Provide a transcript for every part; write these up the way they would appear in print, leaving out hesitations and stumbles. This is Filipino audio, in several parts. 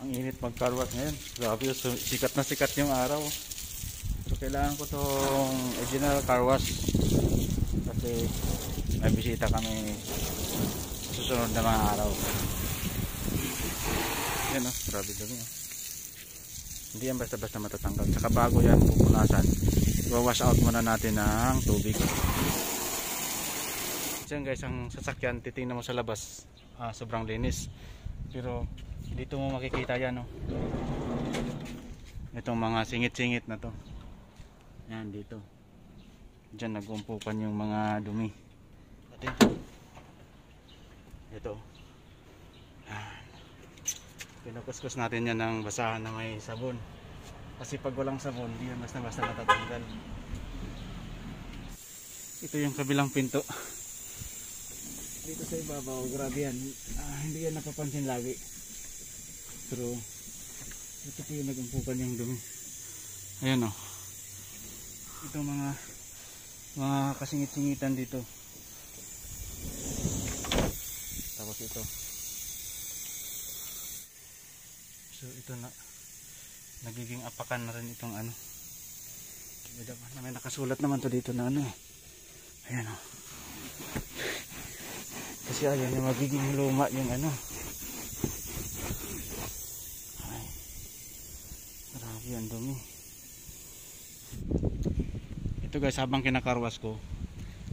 Ang init mag-carwash ngayon. Grabe, sikat na sikat yung araw. So kailangan ko tong original carwash kasi may bisita kami susunod na mga araw. Yan oh, grabe dumi oh. Hindi yan basta-basta matatanggal. Saka bago yan pupunasan, i-wash out muna natin ng tubig. Diyan guys, ang sasakyan, titingnan mo sa labas, sobrang linis. Pero dito mo makikita yan oh. Itong mga singit-singit na to. Yan dito. Diyan nag-umpukan yung mga dumi. Ito. Pinukuskus natin yan ng basahan na may sabon. Kasi pag walang sabon, hindi yan basta-basta natatanggal. Ito yung kabilang pinto. Dito sa ibabaw, grabe yan. Hindi yan napapansin lagi. Pero ito po yung nag-umpukan yung dumi. Ayan o. Ito mga kasingit-singitan dito. Tapos ito. So ito na, nagiging apakan na rin itong ano. May nakasulat naman to dito na ano. Ayan o. Kasi ayan yung magiging luma yung ano. Ay, grabe ang dumi. Ito guys, habang kinakarwas ko,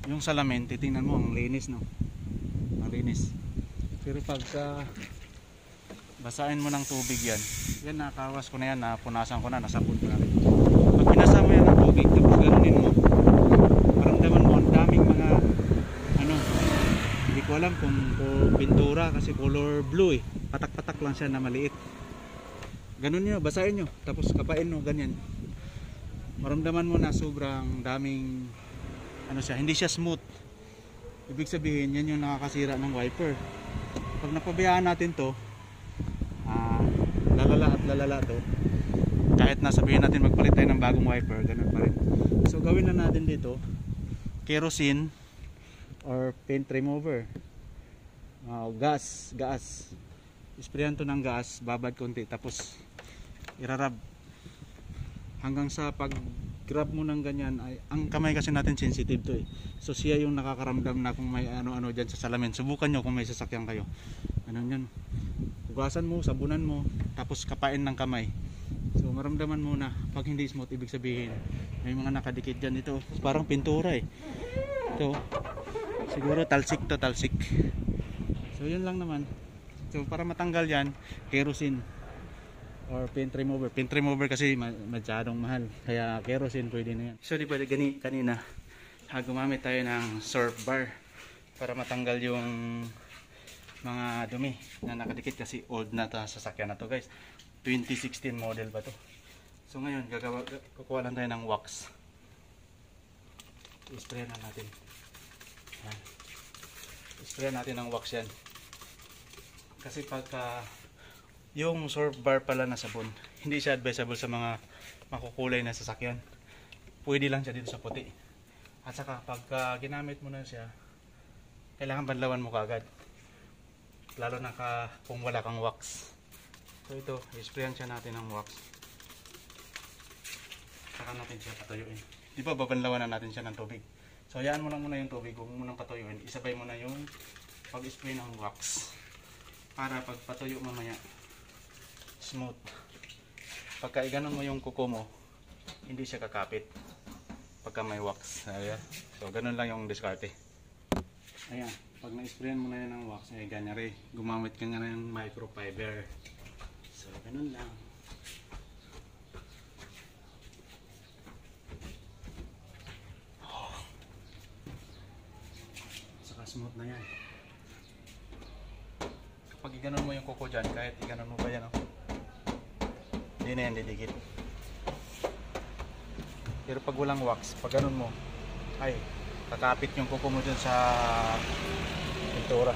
yung salamin, titingnan mo, ang linis no. Ang linis. Pero pagka basahin mo ng tubig yan, yan nakakarwas ko na yan, napunasan ko na, nasabon ko na rin. Pag pinasa mo yan ng tubig, tapos ganunin mo, maramdaman mo, ang daming mga ano, hindi ko alam kung pintura kasi color blue eh. Patak-patak lang siya na maliit. Ganun nyo, basahin nyo, tapos kapain mo, ganyan. Maramdaman mo na sobrang daming ano siya, hindi siya smooth. Ibig sabihin yan yung nakakasira ng wiper. Pag napabayaan natin to, lalala at lalala to, kahit nasabihin natin magpalit tayo ng bagong wiper, ganun pa rin. So gawin na natin dito kerosene or paint remover, gas, isprayan to ng gas, babad konti, tapos irarab hanggang sa pag grab mo ng ganyan. Ay, ang kamay kasi natin sensitive to eh. So siya yung nakakaramdam na kung may ano-ano dyan sa salamin. Subukan nyo kung may sasakyan kayo. Ano yan? Hugasan mo, sabunan mo, tapos kapain ng kamay. So maramdaman mo na pag hindi smooth, ibig sabihin may mga nakadikit dyan. Ito parang pintura eh. Ito siguro talsik to, talsik. So yun lang naman. So para matanggal yan, kerosene or paint remover. Paint remover kasi masyadong mahal, kaya kerosene pwede na yan. So di ba kanina gumamit tayo ng surf bar para matanggal yung mga dumi na nakadikit kasi old na ta sasakyan na to guys. 2016 model pa to. So ngayon kukuha lang tayo ng wax. I-spray na natin. Yan. I-spray natin ng wax yan. Kasi pagka yung surf bar pala na sabon, hindi siya advisable sa mga makukulay na sasakyan. Pwede lang siya dito sa puti. At saka pagka ginamit mo na siya, kailangan banlawan mo kaagad. Lalo na kung wala kang wax. So ito, i-sprayan siya natin ng wax. Saka natin siya patuyuin. Di ba babanlawan na natin siya ng tubig. So hayaan mo lang muna yung tubig, huwag mo nang patuyuin. Isabay mo na yung pag-spray ng wax. Para pag patuyo mamaya, smooth. Pagka iganon mo yung kuko mo, hindi siya kakapit pagka may wax. Ayan. So ganun lang yung diskarte. Ayan, pag na-sprayan mo na yan ng wax, ay ganyan rin, gumamit ka nga ng microfiber. So ganun lang. Saka smooth na yan. Kapag iganon mo yung kuko dyan, kahit iganon mo pa yan, oh, hindi na yan didikit. Pero pag walang wax, pag ganon mo, ay kakapit yung kuko mo dyan sa pintura.